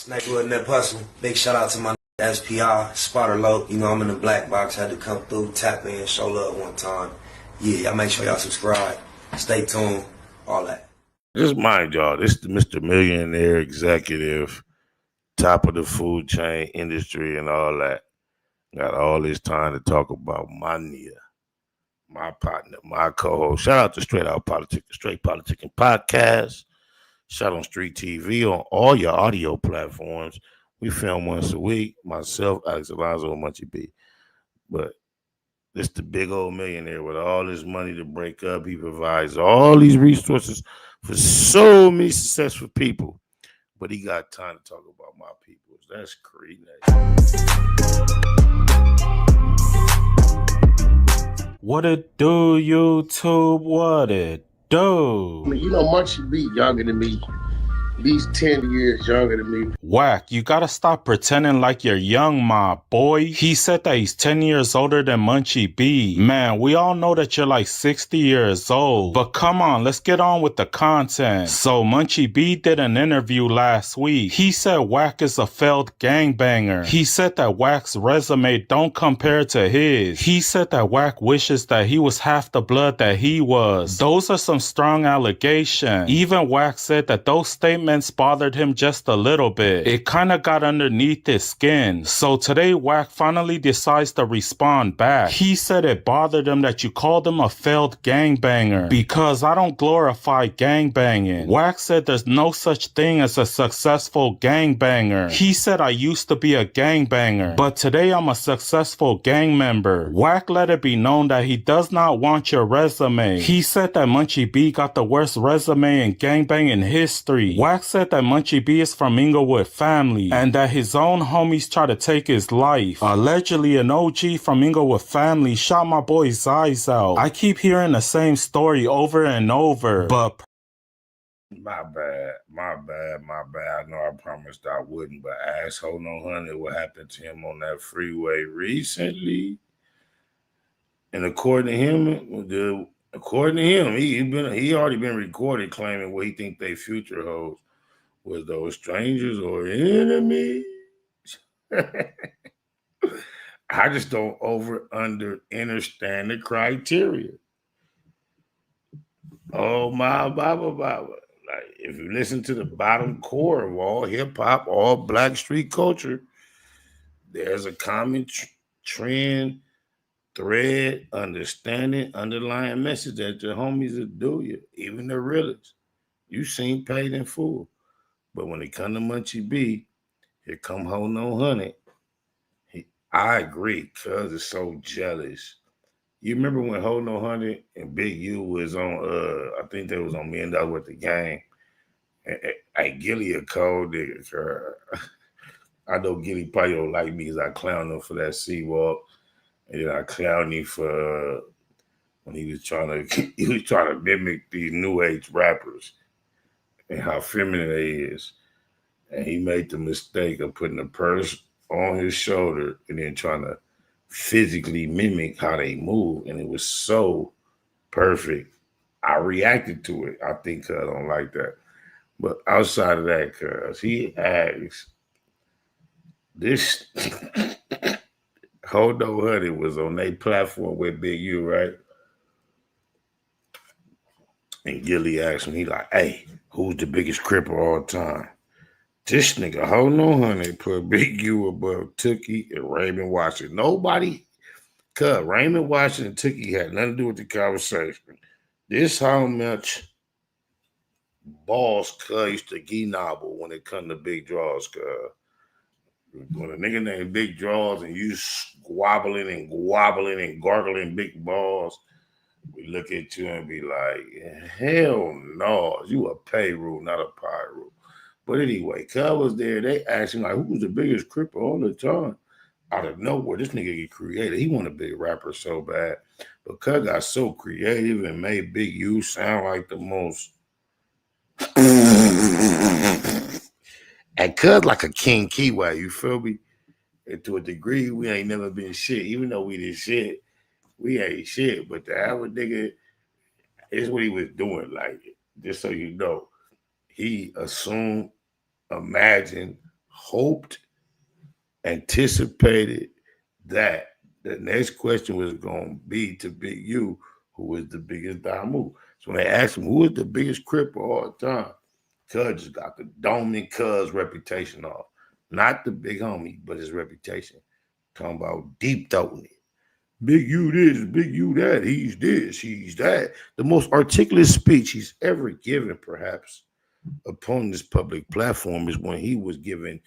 Inglewood and that hustle. Big shout out to my SPI, Spotter Low. You know I'm in the black box. Had to come through, tap in, show love one time. Yeah, y'all make sure y'all subscribe. Stay tuned. All that. Just mind y'all, this is the Mr. Millionaire executive, top of the food chain industry and all that. Got all this time to talk about my Nia, my partner, my co-host. Shout out to Straight Politicking Podcast. Shot on Street TV on all your audio platforms. We film once a week. Myself, Alex Alonzo, and Munchie B. But this the big old millionaire with all this money to break up. He provides all these resources for so many successful people. But he got time to talk about my people. That's crazy. What it do, YouTube? What it do? I mean, you know, Munchie B younger than me. He's 10 years younger than me. Wack, you gotta stop pretending like you're young, my boy. He said that he's 10 years older than Munchie B. Man, we all know that you're like 60 years old. But come on, let's get on with the content. So Munchie B did an interview last week. He said Wack is a failed gangbanger. He said that Wack's resume don't compare to his. He said that Wack wishes that he was half the blood that he was. Those are some strong allegations. Even Wack said that those statements bothered him just a little bit. It kind of got underneath his skin. So today Wack finally decides to respond back. He said it bothered him that you called him a failed gangbanger because I don't glorify gangbanging. Wack said there's no such thing as a successful gangbanger. He said I used to be a gangbanger, but today I'm a successful gang member. Wack let it be known that he does not want your resume. He said that Munchie B got the worst resume in gangbanging history. Wack said that Munchie B is from Inglewood family and that his own homies try to take his life. Allegedly, an OG from Inglewood family shot my boy's eyes out. I keep hearing the same story over and over, but My bad. I know I promised I wouldn't, but ask HoNo Hunnid what happened to him on that freeway recently. And according to him, he already been recorded claiming what he think their future holds. Was those strangers or enemies? I just don't understand the criteria. Oh my Baba. Like if you listen to the bottom core of all hip hop, all black street culture, there's a common trend, thread, understanding, underlying message that your homies will do you, even the realest. You seen paid in full. But when it come to Munchie B, here come HoNo Hunnid. I agree, cuz it's so jealous. You remember when HoNo Hunnid and Big U was on, I think they was on Me and Dog with the Gang. And Gilly a cold nigga. I know Gilly probably don't like me because I clowned him for that C-Walk. And then I clowned him for when he was trying to mimic these new age rappers and how feminine they is. And he made the mistake of putting a purse on his shoulder and then trying to physically mimic how they move. And it was so perfect. I reacted to it. I think I don't like that. But outside of that, cuz he asked, this HoNo Hunnid was on their platform with Big U, right? And Gilly asked him, he like, hey, who's the biggest cripper all time? This nigga, HoNo Hunnid, put Big U above Tookie and Raymond Washington. Nobody, cuz Raymond Washington and Tookie had nothing to do with the conversation. This how much balls cuz used to gee-nobble when it come to big draws, cuz. When a nigga named Big Draws and you squabbling and gargling big balls, we look at you and be like, hell no, you a pay rule, not a pie rule. But anyway, Cuz was there. They asked him, like, who's the biggest cripper all the time? Out of nowhere, this nigga get creative. He want to be a rapper so bad. But Cuz got so creative and made Big U sound like the most. And Cuz like a King Keyway, you feel me? And to a degree, we ain't never been shit. Even though we did shit, we ain't shit. But the average nigga, is what he was doing. Like, just so you know, he assumed, imagined, hoped, anticipated that the next question was going to be to Big U, who was the biggest Damu. So when they asked him who is the biggest Crip of all time, Cuz just got the doming Cuz reputation off. Not the big homie, but his reputation. Talking about deep throating it. Big U this, Big U that, he's this, he's that. The most articulate speech he's ever given, perhaps, upon this public platform is when he was giving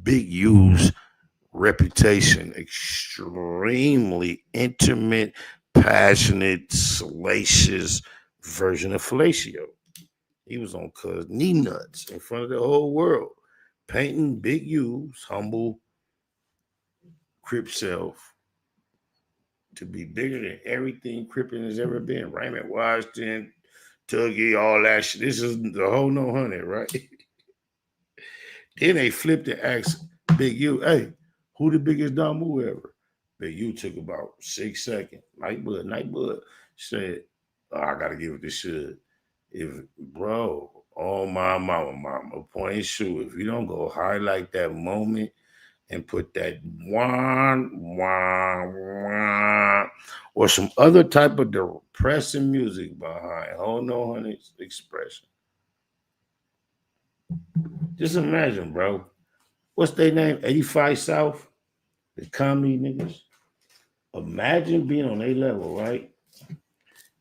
Big U's reputation, extremely intimate, passionate, salacious version of fellatio. He was on Cuz knee nuts in front of the whole world, painting Big U's humble Crip self to be bigger than everything Crippin has ever been. Raymond Washington, Tuggy, all that shit. This is the HoNo Hunnid, right? Then they flipped and asked Big U, hey, who the biggest Damu ever? Big U took about 6 seconds. Nightbud said, oh, I gotta give it to Shug. If bro, oh my mama, point and shoot. If you don't go highlight that moment and put that wah, or some other type of depressing music behind HoNo Hunnid's expression. Just imagine, bro. What's their name? 85 South? The comedy niggas. Imagine being on their level, right?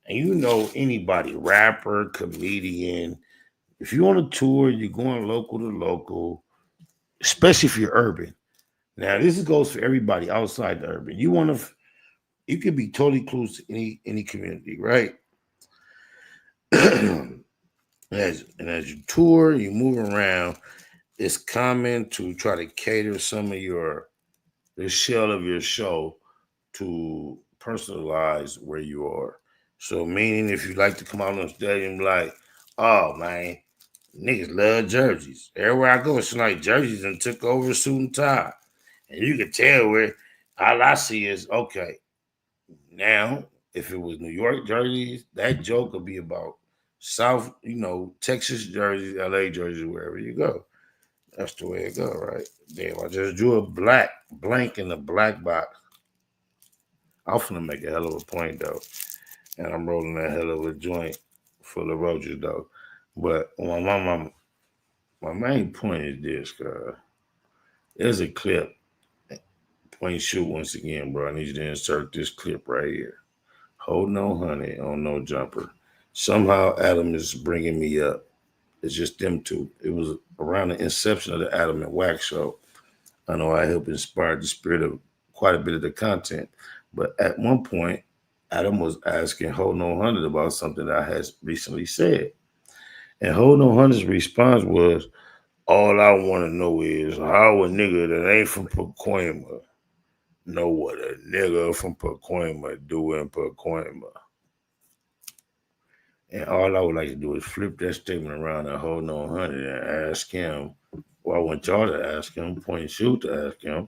And you know anybody, rapper, comedian. If you're on a tour, you're going local to local, especially if you're urban. Now, this goes for everybody outside the urban. You could be totally close to any community, right? as you tour, you move around, it's common to try to cater some of the shell of your show to personalize where you are. So meaning if you like to come out on stage and be like, oh man, niggas love jerseys. Everywhere I go, it's like jerseys and took over suit and tie. And you can tell where all I see is, okay, now if it was New York jerseys, that joke would be about South, Texas jerseys, LA jerseys, wherever you go. That's the way it go, right? Damn, I just drew a blank in the black box. I'm finna make a hell of a point, though. And I'm rolling that hell of a joint full of roaches, though. But my main point is this, cuz. There's a clip. Point and shoot once again, bro. I need you to insert this clip right here. HoNo Hunnid on No Jumper. Somehow Adam is bringing me up. It's just them two. It was around the inception of the Adam and Wacc show. I know I helped inspire the spirit of quite a bit of the content. But at one point, Adam was asking HoNo Hunnid about something that I had recently said. And HoNo Hunnid's response was, all I want to know is how a nigga that ain't from Pacoima know what a nigga from Pacoima do in Pacoima. And all I would like to do is flip that statement around at HoNo Hunnid and ask him, well, I want y'all to ask him, point and shoot to ask him,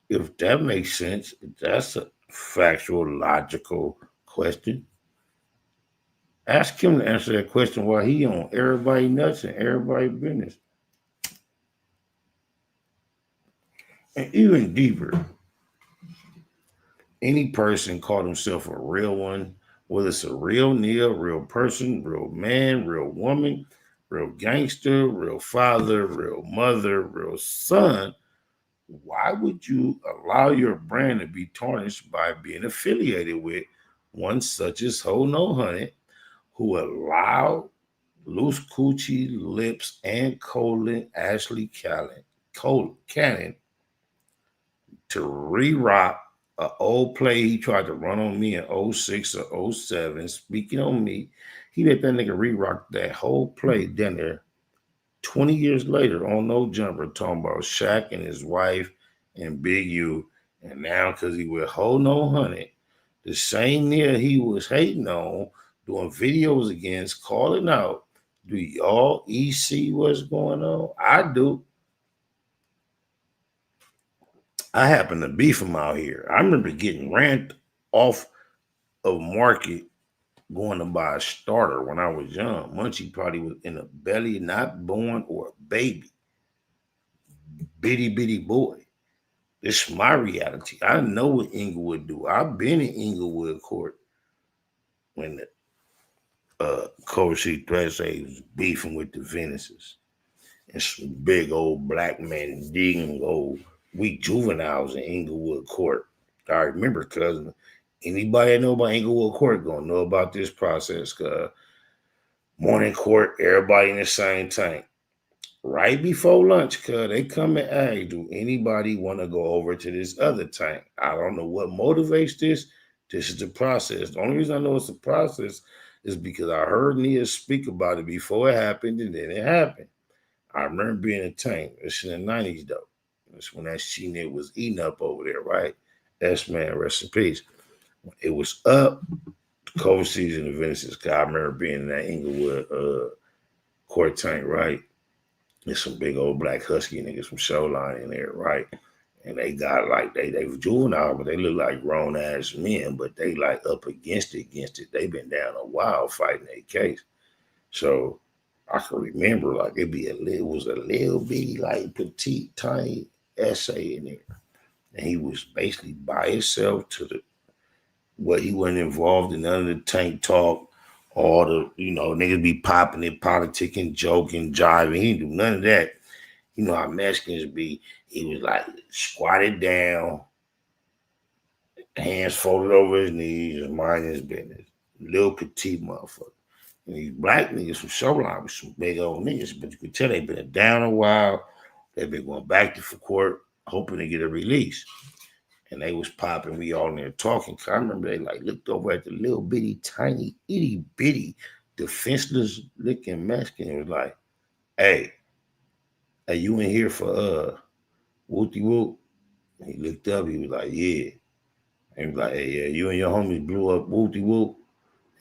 if that makes sense, if that's a factual, logical question. Ask him to answer that question while he on everybody nuts and everybody business. And even deeper, any person call himself a real one, whether it's a real nigga, real person, real man, real woman, real gangster, real father, real mother, real son, why would you allow your brand to be tarnished by being affiliated with one such as HoNo Hunnid, who allowed Loose Coochie Lips and Colin Ashley Cannon to re-rock an old play he tried to run on me in 06 or 07. Speaking on me, he let that nigga re-rock that whole play down there 20 years later on No Jumper, talking about Shaq and his wife and Big U. And now, because he with HoNo Hunnid, the same nigga he was hating on, doing videos against, calling out, do y'all see what's going on? I do. I happen to be from out here. I remember getting ran off of Market going to buy a starter when I was young. Munchie probably was in a belly, not born, or a baby. bitty boy. This is my reality. I know what Inglewood do. I've been in Inglewood court when the Coach Threats was beefing with the Venices. And some big old black men digging old weak juveniles in Inglewood court. I remember, cuz anybody that know about Inglewood court gonna know about this process, cuz morning court, everybody in the same tank. Right before lunch, cuz they come and ask, do anybody want to go over to this other tank? I don't know what motivates this. This is the process. The only reason I know it's a process is because I heard Nia speak about it before it happened, and then it happened. I remember being in a tank. It's in the 90s, though. That's when that she was eating up over there, right? S-Man, rest in peace. It was up, cold season of Venice's. I remember being in that Inglewood court tank, right? There's some big old black husky niggas from Showline in there, right? And they got like, they were juvenile, but they look like grown ass men, but they like up against it. They been down a while fighting their case. So I can remember like it was a little bitty, like petite, tiny essay in there. And he was basically by himself he wasn't involved in none of the tank talk, all the, niggas be popping it, politicking, joking, jiving. He didn't do none of that. You know how Mexicans be. He was like squatted down, hands folded over his knees, and minding his business. Little petite motherfucker. And these black niggas from Showline was some big old niggas, but you could tell they've been down a while. They've been going back to court, hoping to get a release. And they was popping, we all in there talking. I remember they like looked over at the little bitty, tiny, itty bitty, defenseless looking Mexican. It was like, hey, you in here for whoopty whoop? And he looked up, he was like, yeah. And he was like, hey, yeah, you and your homies blew up whoopty whoop.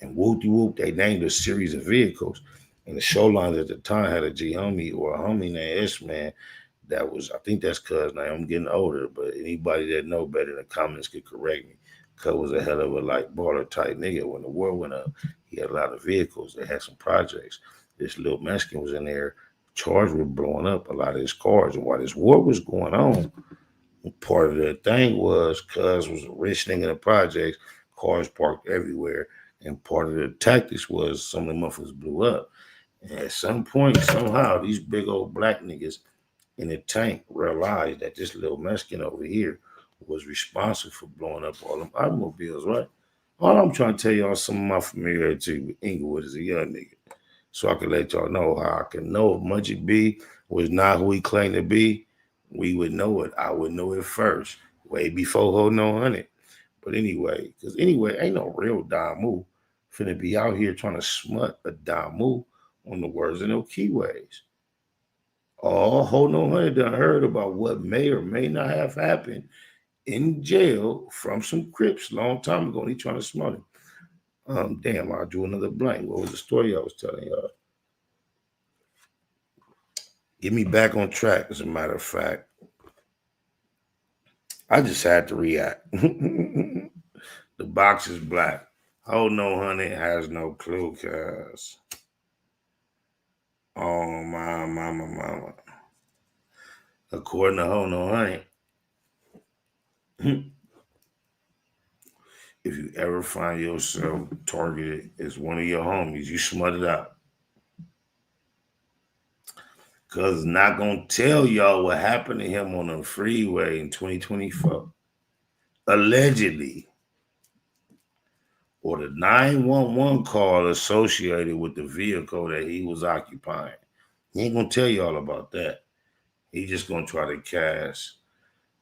And whoopty whoop, they named a series of vehicles. And the show lines at the time had a G homie or a homie named S-Man. That was, I think that's cuz now I'm getting older, but anybody that know better in the comments could correct me. Cuz was a hell of a like baller type nigga. When the war went up, he had a lot of vehicles. They had some projects. This little Mexican was in there charged with blowing up a lot of his cars. And while this war was going on, part of the thing was cuz was a rich nigga in the projects, cars parked everywhere. And part of the tactics was some of the motherfuckers blew up. And at some point, somehow, these big old black niggas in the tank realized that this little Mexican over here was responsible for blowing up all them automobiles, right? All I'm trying to tell y'all, some of my familiarity with Inglewood as a young nigga. So I can let y'all know how I can know if Munchie B was not who he claimed to be, we would know it. I would know it first, way before HoNo Hunnid. But anyway, ain't no real Damu finna be out here trying to smut a Damu on the words of no keyways. All HoNo Hunnid done heard about what may or may not have happened in jail from some Crips a long time ago. And he trying to smut him. Damn, I drew another blank. What was the story I was telling y'all? Get me back on track, as a matter of fact. I just had to react. The box is black. HoNo Hunnid has no clue, cuz. Oh, my mama. According to HoNo Hunnid, if you ever find yourself targeted as one of your homies, you smut it out. Because it's not going to tell y'all what happened to him on the freeway in 2024. Allegedly. Or the 911 call associated with the vehicle that he was occupying. He ain't going to tell y'all about that. He just going to try to cast.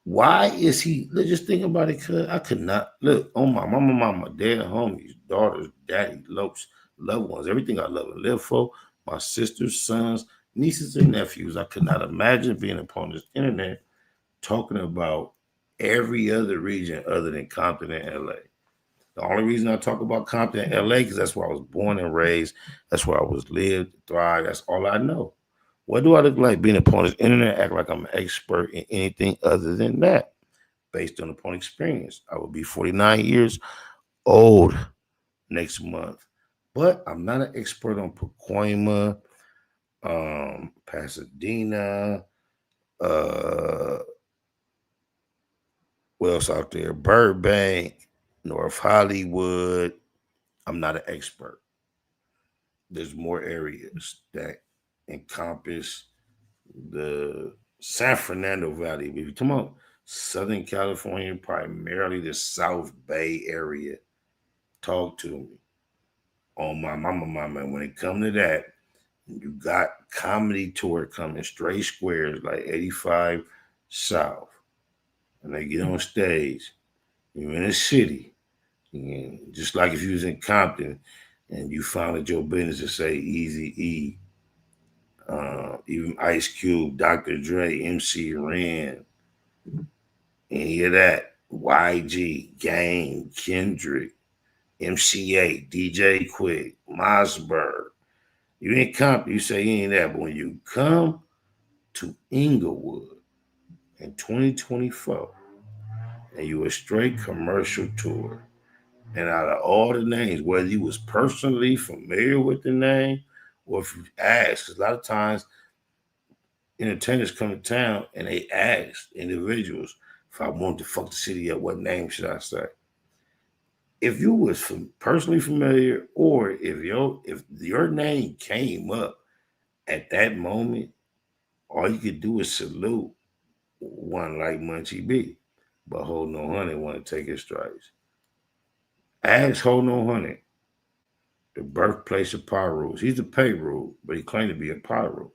Why is he, let's just think about it, cuz I could not, look, on my mama, dad, homies, daughters, daddy, loved ones, everything I love and live for, my sisters, sons, nieces, and nephews. I could not imagine being upon this internet talking about every other region other than Compton and LA. The only reason I talk about Compton and LA because that's where I was born and raised. That's where I was lived, thrived. That's all I know. What do I look like being upon this internet? Act like I'm an expert in anything other than that, based on upon experience. I will be 49 years old next month, but I'm not an expert on Pacoima, Pasadena, What else out there? Burbank, North Hollywood. I'm not an expert. There's more areas that encompass the San Fernando Valley. If you talk about Southern California, primarily the South Bay area, talk to me. On my mama, when it comes to that, you got Comedy Tour coming, straight squares like 85 South. And they get on stage. You're in a city. And just like if you was in Compton and you founded your business to say Easy E, even Ice Cube, Dr. Dre, MC Ren, any of that, YG, Game, Kendrick, MCA, DJ Quick, Mossberg. You ain't Compton, you say you ain't that, but when you come to Inglewood in 2024, and you a straight commercial tour, and out of all the names, whether you was personally familiar with the name, or if you asked, because a lot of times entertainers come to town and they ask individuals, if I wanted to fuck the city up, what name should I say? If you was personally familiar, or if your name came up at that moment, all you could do is salute one like Munchie B. But HoNo Hunnid want to take his stripes. Ask HoNo Hunnid, the birthplace of Pyros. He's a payroll, but he claimed to be a pyro.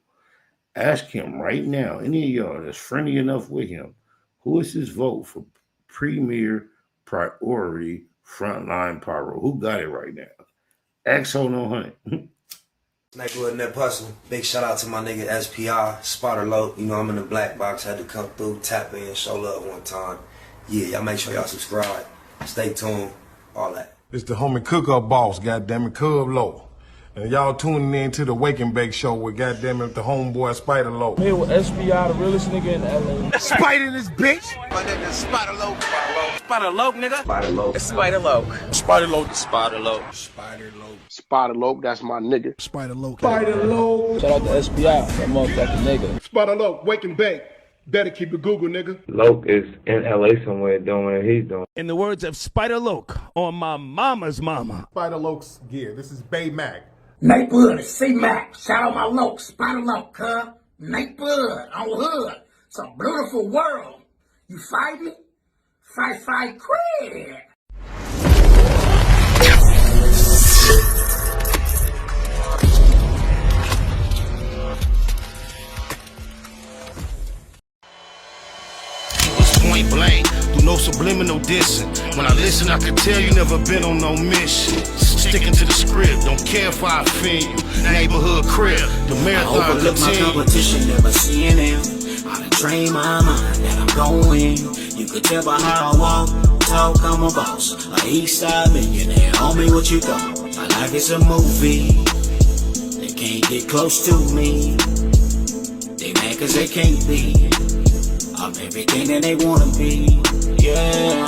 Ask him right now, any of y'all that's friendly enough with him, who is his vote for premier priority frontline pyro? Who got it right now? Ask HoNo Hunnid. Inglewood and that hustle. Big shout out to my nigga SPI, Spotter Low. You know I'm in the black box, had to come through, tap in, show love one time. Yeah, y'all make sure y'all subscribe. Stay tuned, all that. It's the homie cook-up boss, goddammit, Cub Low. And y'all tuning in to the Wake and Bake Show with goddammit the homeboy Spider Low. I'm here with SPI, the realest nigga in LA. Spider this bitch! My nigga Spider Low. Spider Low, nigga. Spider Low. Spider Low. Spider Low. Spider Low. Spider Low. Spider Low, that's my nigga. Spider Low. Shout out to SPI, that motherfucking nigga. Spider Low, Wake and Bake. Better keep it Google, nigga. Loke is in LA somewhere doing what he's doing. In the words of Spider Loke on my mama's mama. Spider Loke's gear. This is Bay Mac. Neighborhood, C-Mac. Shout out my Loke, Spider Loke, huh? Neighborhood, on hood. It's a beautiful world. You fight me? Fight, quit. Point blank, through no subliminal dissing. When I listen, I can tell you never been on no mission. Sticking to the script, don't care if I offend you. Neighborhood crib, the marathon I overlook my competition, never seeing them. I done trained my mind that I'm going. You could tell by how I walk, talk, I'm a boss. A east side millionaire, homie, what you thought? My life is a movie. They can't get close to me. They mad cause they can't be. I'm everything that they wanna be, yeah.